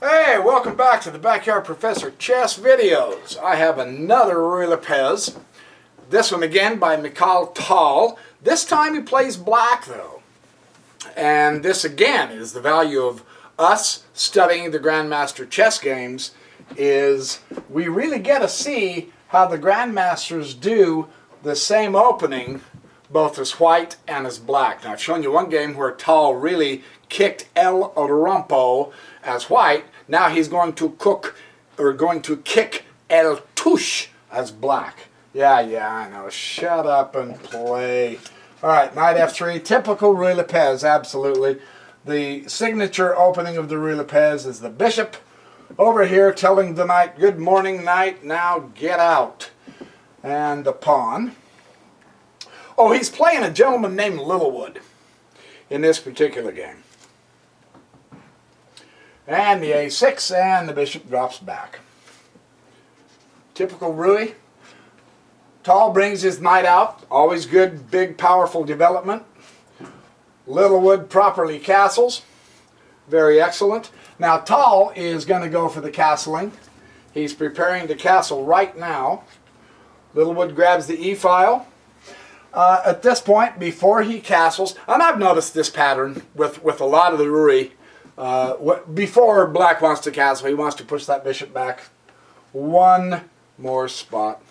Hey, welcome back to the Backyard Professor Chess videos. I have another Ruy Lopez. This one again by Mikhail Tal. This time he plays black though. And this again is the value of us studying the Grandmaster chess games, is we really get to see how the Grandmasters do the same opening both as white and as black. Now I've shown you one game where Tal really kicked El Rompo as white. Now he's going to kick El Touche as black. Yeah, I know. Shut up and play. All right, knight f3. Typical Ruy Lopez, absolutely. The signature opening of the Ruy Lopez is the bishop over here telling the knight, good morning, knight, now get out. And the pawn. Oh, he's playing a gentleman named Littlewood in this particular game. And the a6, and the bishop drops back. Typical Ruy. Tal brings his knight out. Always good, big, powerful development. Littlewood properly castles. Very excellent. Now Tal is going to go for the castling. He's preparing to castle right now. Littlewood grabs the e-file. At this point, before he castles, and I've noticed this pattern with a lot of the Ruy, before black wants to castle, he wants to push that bishop back one more spot.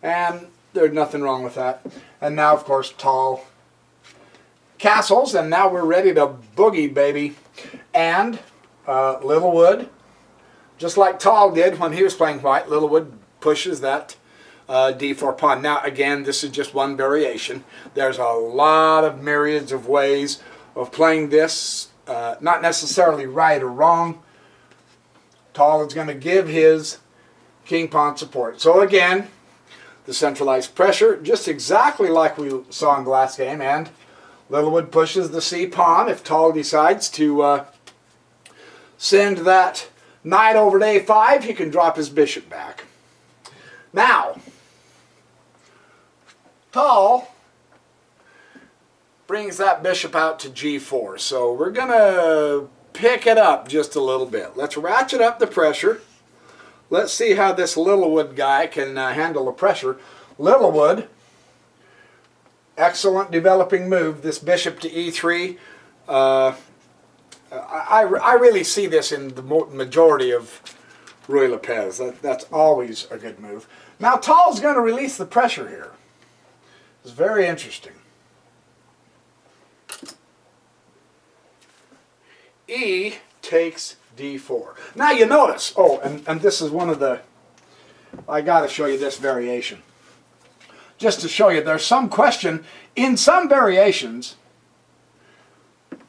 And there's nothing wrong with that. And now, of course, Tal castles, and now we're ready to boogie, baby. And Littlewood, just like Tal did when he was playing white, Littlewood pushes that d4 pawn. Now, again, this is just one variation. There's a lot of myriads of ways of playing this. Not necessarily right or wrong. Tal is going to give his king pawn support. So again, the centralized pressure, just exactly like we saw in the last game, and Littlewood pushes the c pawn if Tal decides to send that knight over to a5. He can drop his bishop back. Now, Tal brings that bishop out to g4. So we're going to pick it up just a little bit. Let's ratchet up the pressure. Let's see how this Littlewood guy can handle the pressure. Littlewood, excellent developing move. This bishop to e3. I really see this in the majority of Ruy Lopez. That's always a good move. Now Tal's going to release the pressure here. It's very interesting. E takes d4. Now you notice, oh, and this is one of the, I got to show you this variation. Just to show you, there's some question in some variations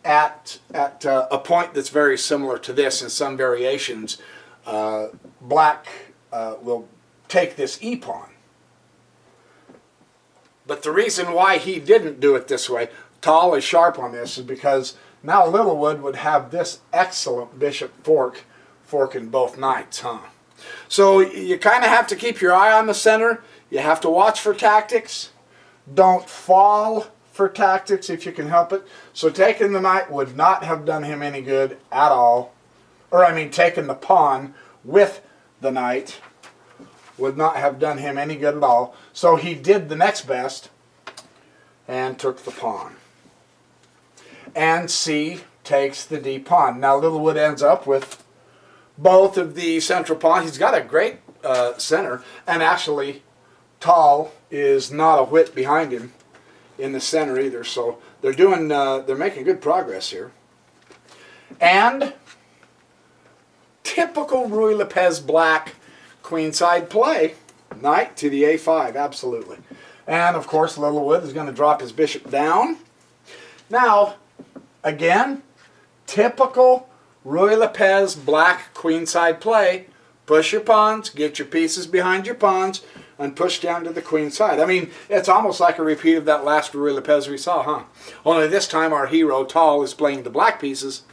at a point that's very similar to this. In some variations, black will take this e-pawn. But the reason why he didn't do it this way, Tal is sharp on this, is because now Littlewood would have this excellent bishop forking both knights, huh? So you kind of have to keep your eye on the center. You have to watch for tactics. Don't fall for tactics if you can help it. So taking the knight would not have done him any good at all. Or I mean taking the pawn with the knight would not have done him any good at all. So he did the next best and took the pawn. And c takes the d pawn. Now Littlewood ends up with both of the central pawns. He's got a great center, and actually Tal is not a whit behind him in the center either. So they're making good progress here. And typical Ruy Lopez black queenside play, knight to the a5, absolutely. And of course Littlewood is going to drop his bishop down. Now, again, typical Ruy Lopez black queenside play. Push your pawns, get your pieces behind your pawns, and push down to the queen side. I mean, it's almost like a repeat of that last Ruy Lopez we saw, huh? Only this time our hero, Tal, is playing the black pieces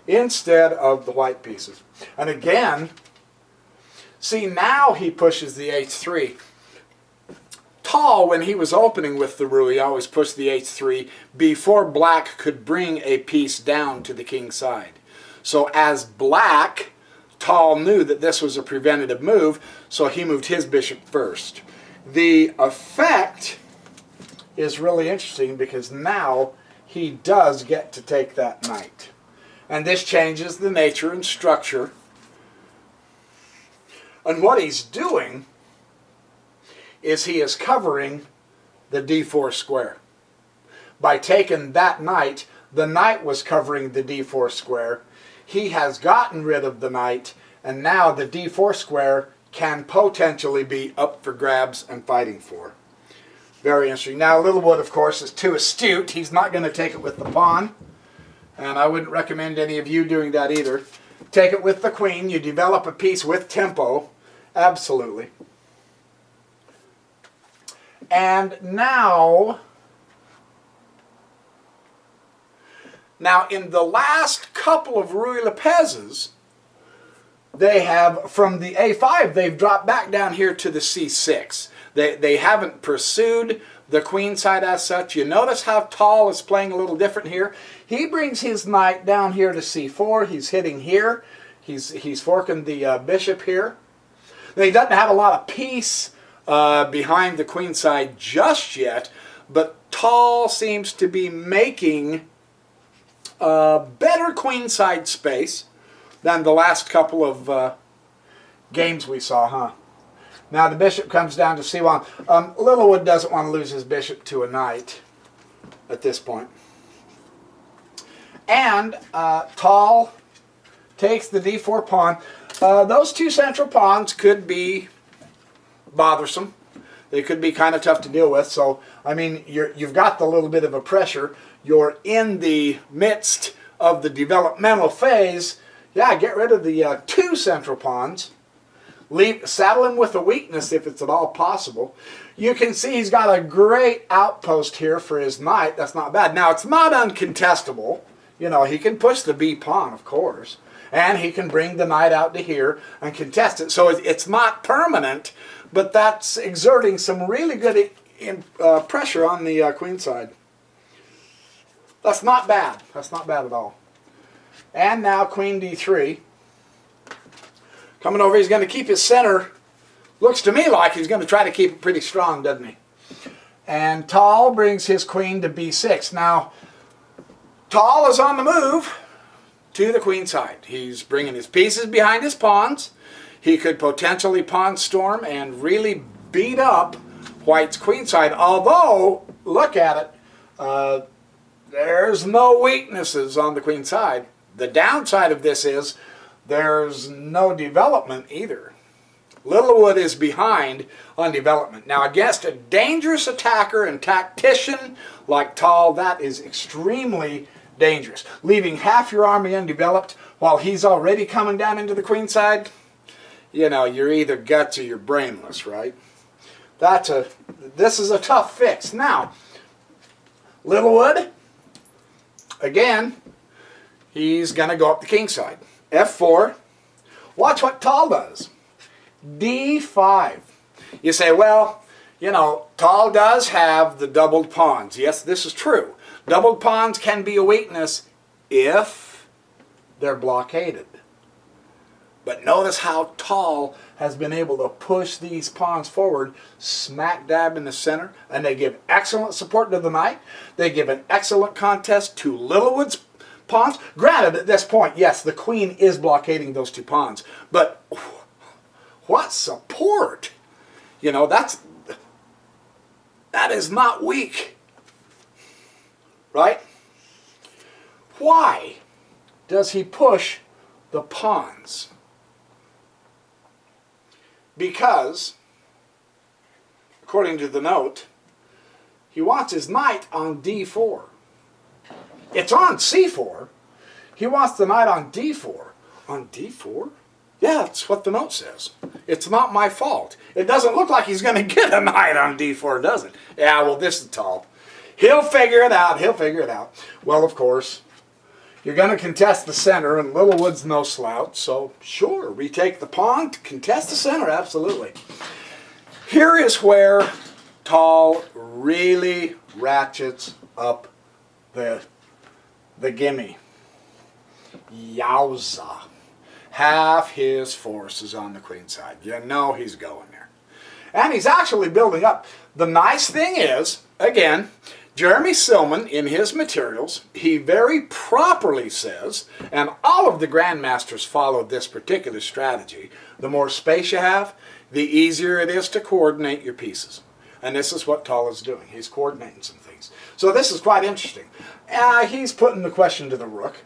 instead of the white pieces. And again, see, now he pushes the h3. Tal, when he was opening with the Ruy, always pushed the h3 before black could bring a piece down to the king side. So as black Tal knew that this was a preventative move, so he moved his bishop first. The effect is really interesting because now he does get to take that knight. And this changes the nature and structure. And what he's doing is he is covering the d4 square. By taking that knight, the knight was covering the d4 square. He has gotten rid of the knight, and now the d4 square can potentially be up for grabs and fighting for. Very interesting. Now Littlewood, of course, is too astute. He's not going to take it with the pawn, and I wouldn't recommend any of you doing that either. Take it with the queen. You develop a piece with tempo. Absolutely. And now in the last couple of Ruy Lopez's, they have, from the a5, they've dropped back down here to the c6. They haven't pursued the queenside as such. You notice how Tal is playing a little different here. He brings his knight down here to c4. He's hitting here. He's forking the bishop here. Now, he doesn't have a lot of peace behind the queenside just yet, but Tal seems to be making better queenside space than the last couple of games we saw, huh? Now the bishop comes down to c1. Littlewood doesn't want to lose his bishop to a knight at this point. And Tal takes the d4 pawn. Those two central pawns could be bothersome. They could be kind of tough to deal with. So, I mean, you've got the little bit of a pressure. You're in the midst of the developmental phase. Yeah, get rid of the two central pawns. Saddle him with a weakness if it's at all possible. You can see he's got a great outpost here for his knight. That's not bad. Now, it's not uncontestable. You know, he can push the b pawn, of course. And he can bring the knight out to here and contest it. So it's not permanent, but that's exerting some really good pressure on the queenside. That's not bad. That's not bad at all. And now queen d3. Coming over, he's going to keep his center. Looks to me like he's going to try to keep it pretty strong, doesn't he? And Tal brings his queen to b6. Now, Tal is on the move to the queenside. He's bringing his pieces behind his pawns. He could potentially pawn storm and really beat up White's queenside. Although, look at it, there's no weaknesses on the queenside. The downside of this is there's no development either. Littlewood is behind on development. Now, against a dangerous attacker and tactician like Tal, that is extremely dangerous. Leaving half your army undeveloped while he's already coming down into the queenside, you know, you're either guts or you're brainless, right? This is a tough fix. Now, Littlewood, again, he's going to go up the king side. f4. Watch what Tal does. d5. You say, well, you know, Tal does have the doubled pawns. Yes, this is true. Doubled pawns can be a weakness if they're blockaded. But notice how Tal has been able to push these pawns forward smack dab in the center, and they give excellent support to the knight. They give an excellent contest to Littlewood's pawns. Granted, at this point, yes, the queen is blockading those two pawns, but what support! You know, that is not weak, right? Why does he push the pawns? Because, according to the note, he wants his knight on d4. It's on c4. He wants the knight on d4. On d4? Yeah, that's what the note says. It's not my fault. It doesn't look like he's going to get a knight on d4, does it? Yeah, well, this is Tal. He'll figure it out. He'll figure it out. Well, of course, you're going to contest the center, and Littlewood's no slouch, so sure, retake the pawn to contest the center, absolutely. Here is where Tal really ratchets up the gimme. Yowza. half his force is on the queen side. You know he's going there. And he's actually building up. The nice thing is, again, Jeremy Silman, in his materials, he very properly says, and all of the grandmasters followed this particular strategy, the more space you have, the easier it is to coordinate your pieces. And this is what Tal is doing. He's coordinating some things. So this is quite interesting. He's putting the question to the rook.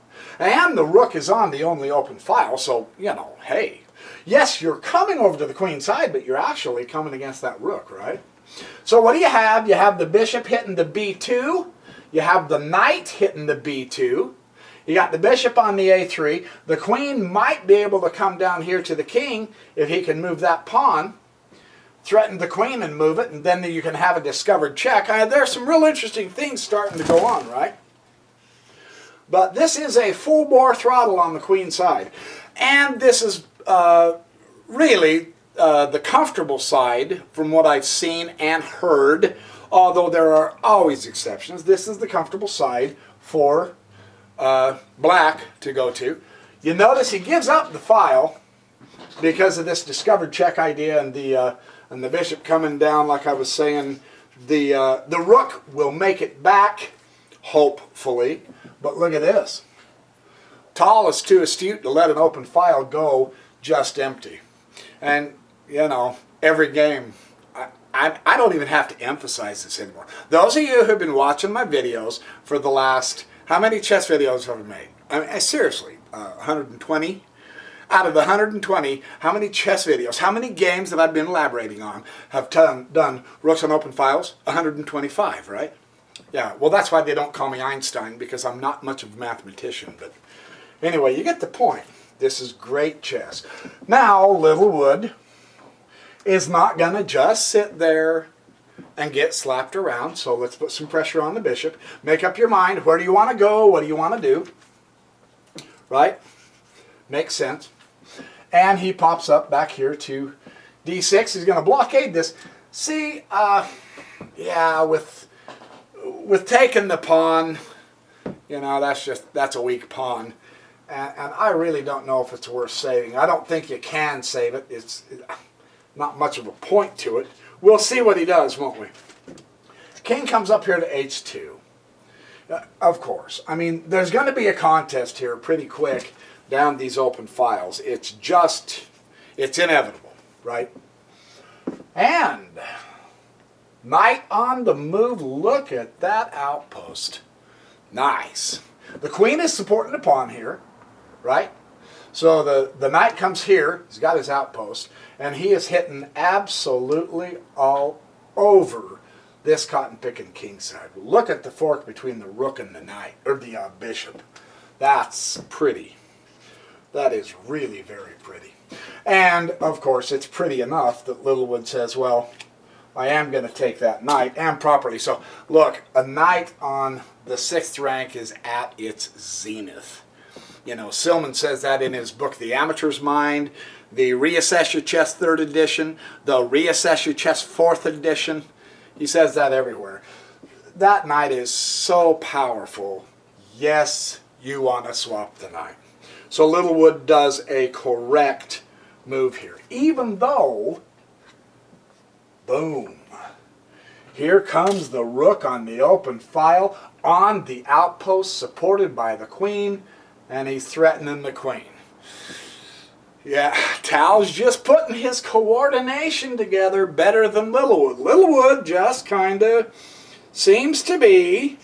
And the rook is on the only open file, so, you know, hey. Yes, you're coming over to the queen side, but you're actually coming against that rook, right? So what do you have? You have the bishop hitting the b2. You have the knight hitting the b2. You got the bishop on the a3. The queen might be able to come down here to the king if he can move that pawn. Threaten the queen and move it, and then you can have a discovered check. There's some real interesting things starting to go on, right? But this is a full bore throttle on the queen side. And this is really the comfortable side from what I've seen and heard, although there are always exceptions. This is the comfortable side for black to go to. You notice he gives up the file because of this discovered check idea and the bishop coming down, like I was saying. The rook will make it back, hopefully. But look at this. Tal is too astute to let an open file go just empty. And, you know, every game, I don't even have to emphasize this anymore. Those of you who have been watching my videos for the last, how many chess videos have I made? I mean, seriously, 120? Out of the 120, how many chess videos, how many games that I've been elaborating on have done rooks on open files? 125, right? Yeah, well, that's why they don't call me Einstein, because I'm not much of a mathematician. But anyway, you get the point. This is great chess. Now, Littlewood is not going to just sit there and get slapped around. So let's put some pressure on the bishop. Make up your mind. Where do you want to go? What do you want to do? Right? Makes sense. And he pops up back here to d6. He's going to blockade this. See, yeah, with taking the pawn, you know, that's a weak pawn. And I really don't know if it's worth saving. I don't think you can save it. It's not much of a point to it. We'll see what he does, won't we? King comes up here to h2. Of course. I mean, there's going to be a contest here pretty quick down these open files. It's inevitable, right? And knight on the move. Look at that outpost. Nice. The queen is supporting the pawn here, right? So the knight comes here. He's got his outpost, and he is hitting absolutely all over this cotton-picking king side. Look at the fork between the rook and the knight, or the bishop. That's pretty. That is really very pretty. And, of course, it's pretty enough that Littlewood says, well, I am going to take that knight, and properly. So, look, a knight on the 6th rank is at its zenith. You know, Silman says that in his book, The Amateur's Mind, the Reassess Your Chess 3rd edition, the Reassess Your Chess 4th edition. He says that everywhere. That knight is so powerful. Yes, you want to swap the knight. So Littlewood does a correct move here. Even though, boom, here comes the rook on the open file, on the outpost, supported by the queen, and he's threatening the queen. Yeah, Tal's just putting his coordination together better than Littlewood. Littlewood just kind of seems to be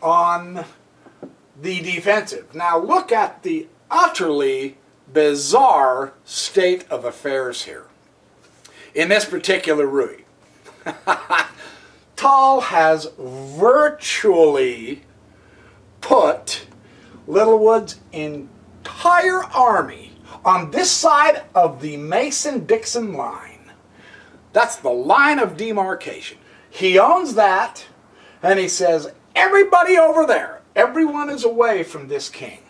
on the defensive. Now look at the utterly bizarre state of affairs here. In this particular Ruy, Tal has virtually put Littlewood's entire army on this side of the Mason-Dixon line. That's the line of demarcation. He owns that, and he says, everybody over there, everyone is away from this king.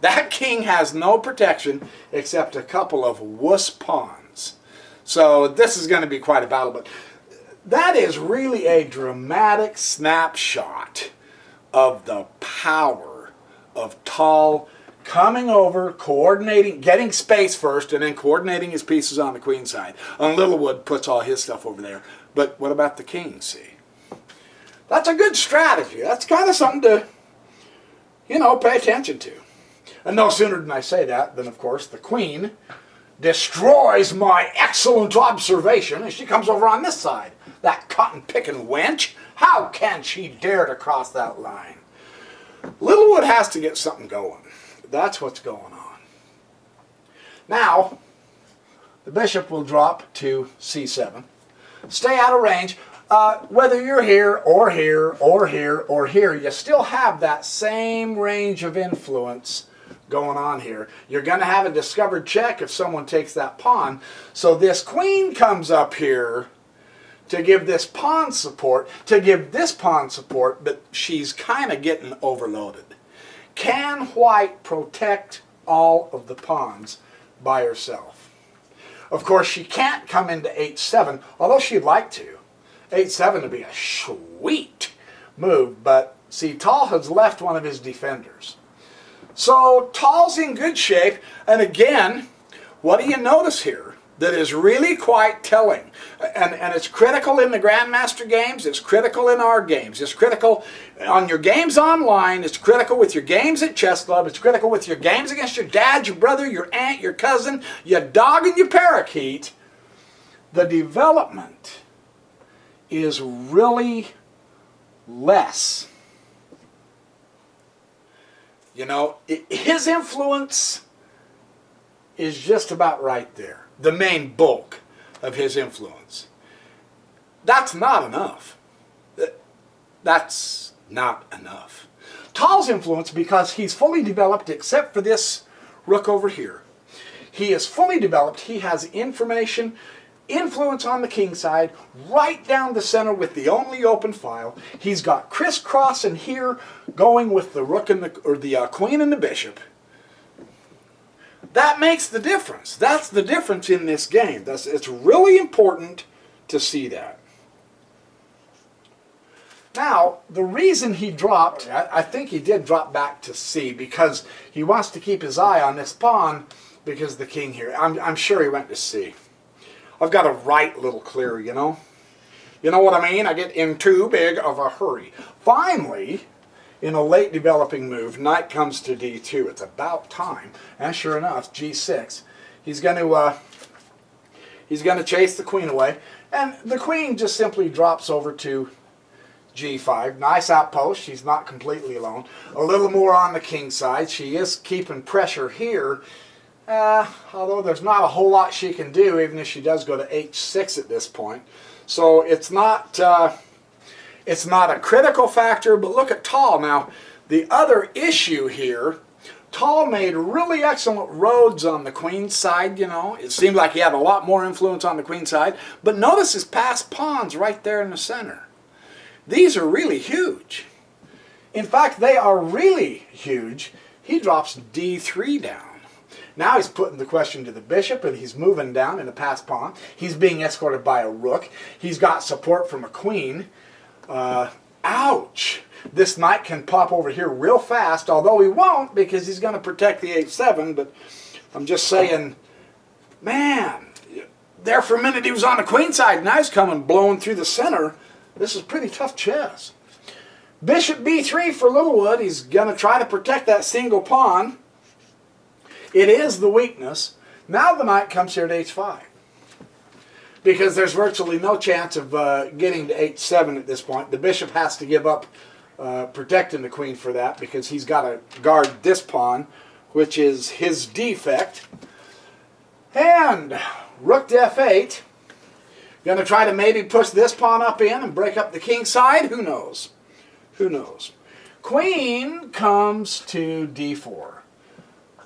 That king has no protection except a couple of wuss pawns. So this is going to be quite a battle, but that is really a dramatic snapshot of the power of Tal coming over, coordinating, getting space first, and then coordinating his pieces on the queen side. And Littlewood puts all his stuff over there. But what about the king, see? That's a good strategy. That's kind of something to, pay attention to. And no sooner than I say that, than of course the queen destroys my excellent observation, and she comes over on this side. That cotton-picking wench, how can she dare to cross that line? Littlewood has to get something going. That's what's going on. Now, the bishop will drop to c7. Stay out of range. Whether you're here, or here, or here, or here, you still have that same range of influence going on here. You're going to have a discovered check if someone takes that pawn. So this queen comes up here to give this pawn support, but she's kind of getting overloaded. Can white protect all of the pawns by herself? Of course, she can't come into h7, although she'd like to. h7 would be a sweet move, but see, Tal has left one of his defenders. So Tal's in good shape, and again, what do you notice here that is really quite telling? And it's critical in the Grandmaster games, it's critical in our games, it's critical on your games online, it's critical with your games at chess club, it's critical with your games against your dad, your brother, your aunt, your cousin, your dog, and your parakeet. The development is really less. His influence is just about right there. The main bulk of his influence. That's not enough. That's not enough. Tal's influence, because he's fully developed except for this rook over here. He is fully developed. He has influence on the king side, right down the center with the only open file. He's got crisscross in here, going with the rook and the queen and the bishop. That makes the difference. That's the difference in this game. It's really important to see that. Now, the reason he dropped, I think he did drop back to C, because he wants to keep his eye on this pawn, because the king here. I'm sure he went to C. I've got to write a little clearer, You know what I mean? I get in too big of a hurry. Finally, in a late developing move, knight comes to D2. It's about time. And sure enough, G6. He's going to chase the queen away. And the queen just simply drops over to G5. Nice outpost. She's not completely alone. A little more on the king side. She is keeping pressure here. Although there's not a whole lot she can do, even if she does go to H6 at this point. So it's not a critical factor, but look at Tal. Now, the other issue here, Tal made really excellent roads on the queen side, It seemed like he had a lot more influence on the queen side. But notice his passed pawns right there in the center. These are really huge. In fact, they are really huge. He drops D3 down. Now he's putting the question to the bishop, and he's moving down in a passed pawn. He's being escorted by a rook. He's got support from a queen. Ouch! This knight can pop over here real fast, although he won't, because he's going to protect the H7, but I'm just saying, man, there for a minute he was on the queen side, now he's coming blowing through the center. This is pretty tough chess. Bishop B3 for Littlewood. He's going to try to protect that single pawn. It is the weakness. Now the knight comes here to H5. Because there's virtually no chance of getting to H7 at this point. The bishop has to give up protecting the queen for that, because he's got to guard this pawn, which is his defect. And rook to F8. Going to try to maybe push this pawn up in and break up the king side? Who knows? Who knows? Queen comes to D4.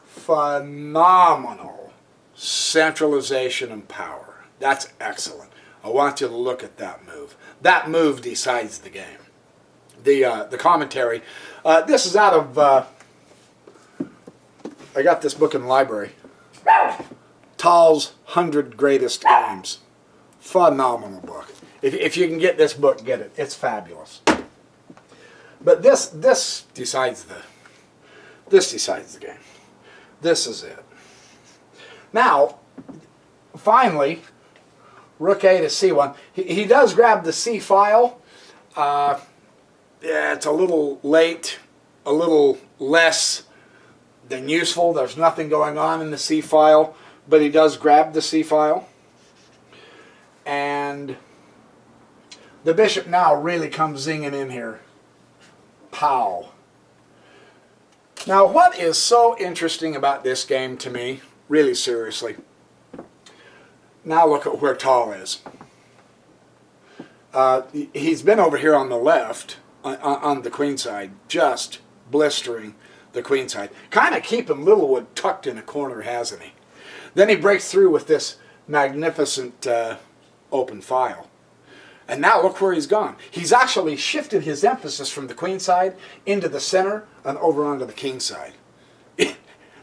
Phenomenal centralization and power. That's excellent. I want you to look at that move. That move decides the game. The commentary. This is out of... I got this book in the library. Tal's 100 Greatest Games. Phenomenal book. If you can get this book, get it. It's fabulous. But this decides the game. This is it. Now, finally, rook A to C1. He does grab the C file. Yeah, it's a little late, a little less than useful. There's nothing going on in the C file, but he does grab the C file. And the bishop now really comes zinging in here. Pow. Now, what is so interesting about this game to me, really seriously, now look at where Tal is. He's been over here on the left, on the queenside, just blistering the queenside. Kind of keeping Littlewood tucked in a corner, hasn't he? Then he breaks through with this magnificent open file. And now look where he's gone. He's actually shifted his emphasis from the queen side into the center and over onto the king side.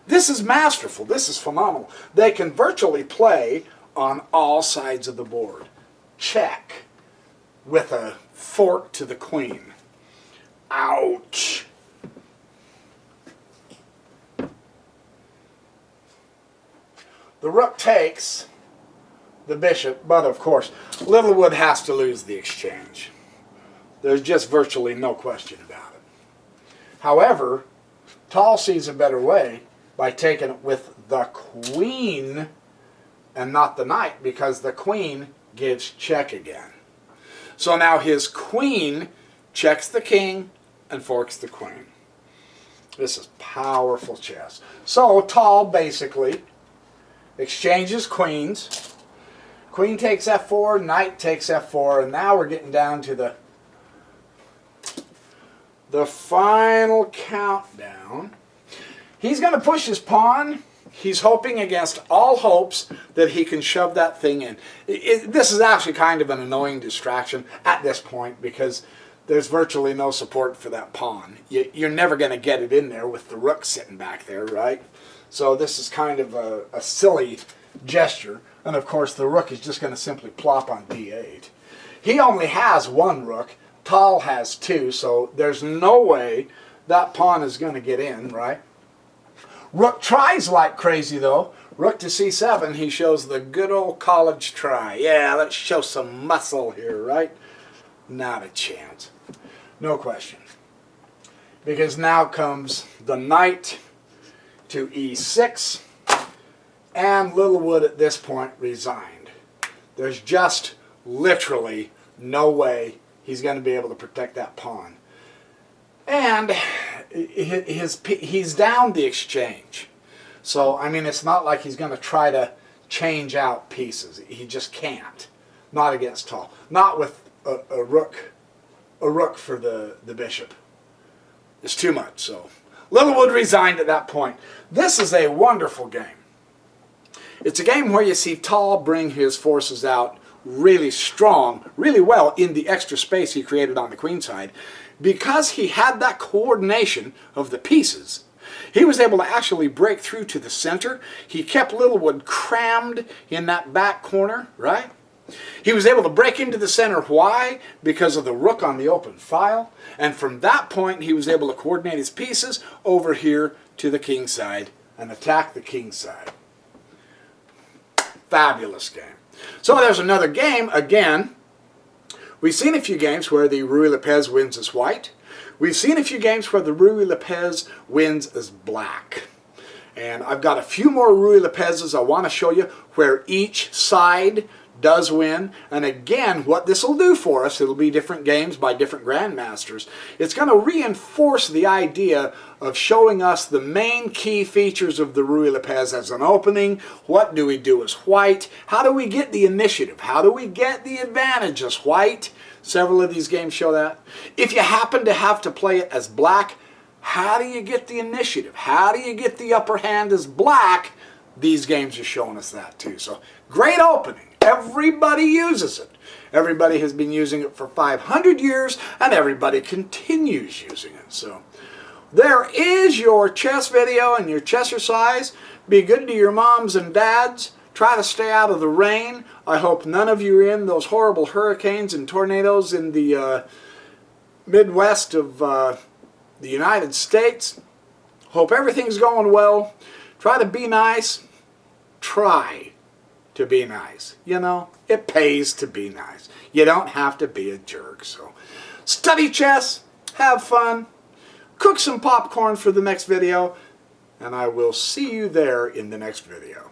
This is masterful. This is phenomenal. They can virtually play on all sides of the board. Check with a fork to the queen. Ouch. The rook takes the bishop, but of course, Littlewood has to lose the exchange. There's just virtually no question about it. However, Tal sees a better way by taking it with the queen and not the knight, because the queen gives check again. So now his queen checks the king and forks the queen. This is powerful chess. So Tal basically exchanges queens. Queen takes f4, knight takes f4, and now we're getting down to the final countdown. He's going to push his pawn. He's hoping against all hopes that he can shove that thing in. This is actually kind of an annoying distraction at this point because there's virtually no support for that pawn. You're never going to get it in there with the rook sitting back there, right? So this is kind of a silly gesture. And of course the rook is just going to simply plop on d8. He only has one rook. Tal has two, so there's no way that pawn is going to get in, right? Rook tries like crazy though. Rook to c7, he shows the good old college try. Yeah, let's show some muscle here, right? Not a chance. No question. Because now comes the knight to e6. And Littlewood at this point resigned. There's just literally no way he's going to be able to protect that pawn. And he's down the exchange. So, I mean, it's not like he's going to try to change out pieces. He just can't. Not against Tal. Not with a rook for the bishop. It's too much. So, Littlewood resigned at that point. This is a wonderful game. It's a game where you see Tal bring his forces out really strong, really well in the extra space he created on the queen side. Because he had that coordination of the pieces, he was able to actually break through to the center. He kept Littlewood crammed in that back corner, right? He was able to break into the center. Why? Because of the rook on the open file. And from that point, he was able to coordinate his pieces over here to the king side and attack the king side. Fabulous game. So there's another game. Again, we've seen a few games where the Ruy Lopez wins as white. We've seen a few games where the Ruy Lopez wins as black. And I've got a few more Ruy Lopez's I want to show you where each side does win. And again, what this will do for us, it'll be different games by different grandmasters. It's going to reinforce the idea of showing us the main key features of the Ruy Lopez as an opening. What do we do as white? How do we get the initiative? How do we get the advantage as white? Several of these games show that. If you happen to have to play it as black, how do you get the initiative? How do you get the upper hand as black? These games are showing us that too. So, great opening. Everybody uses it. Everybody has been using it for 500 years, and everybody continues using it. So, there is your chess video and your chessercise. Be good to your moms and dads. Try to stay out of the rain. I hope none of you are in those horrible hurricanes and tornadoes in the Midwest of the United States. Hope everything's going well. Try to be nice. Try to be nice. You know, it pays to be nice. You don't have to be a jerk. So study chess, have fun, cook some popcorn for the next video, and I will see you there in the next video.